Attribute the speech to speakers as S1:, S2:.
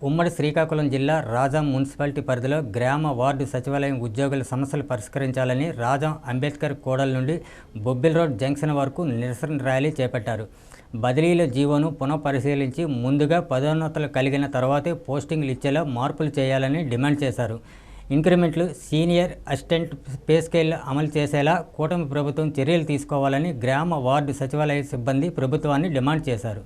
S1: ఉమ్మడి శ్రీకాకుళం జిల్లా రాజాం మున్సిపాలిటీ పరిధిలో గ్రామ వార్డు సచివాలయం ఉద్యోగుల సమస్యలు పరిష్కరించాలని రాజాం అంబేద్కర్ కూడలి నుండి బొబ్బిల్ రోడ్ జంక్షన్ వరకు నిరసన ర్యాలీ చేపట్టారు. బదిలీల జీవోను పునఃపరిశీలించి ముందుగా పదోన్నతులు కలిగిన తర్వాతే పోస్టింగ్లు ఇచ్చేలా మార్పులు చేయాలని డిమాండ్ చేశారు. ఇంక్రిమెంట్లు, సీనియర్ అసిస్టెంట్ పే స్కేల్ అమలు చేసేలా కూటమి ప్రభుత్వం చర్యలు తీసుకోవాలని గ్రామ వార్డు సచివాలయ సిబ్బంది ప్రభుత్వాన్ని డిమాండ్ చేశారు.